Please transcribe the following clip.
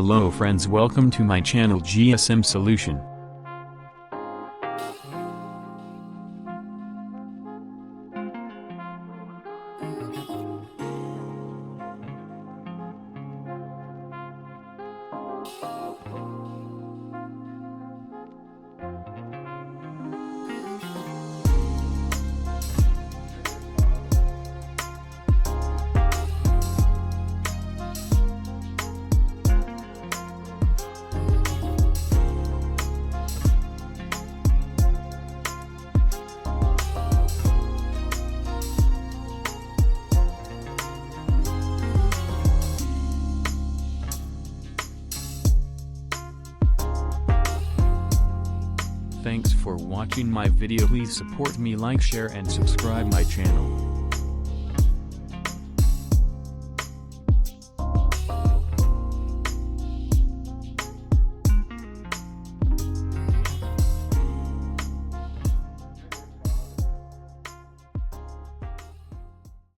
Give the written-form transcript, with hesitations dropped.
Hello friends, welcome to my channel GSM Solution. Thanks for watching my video. Please support me, like, share and subscribe my channel.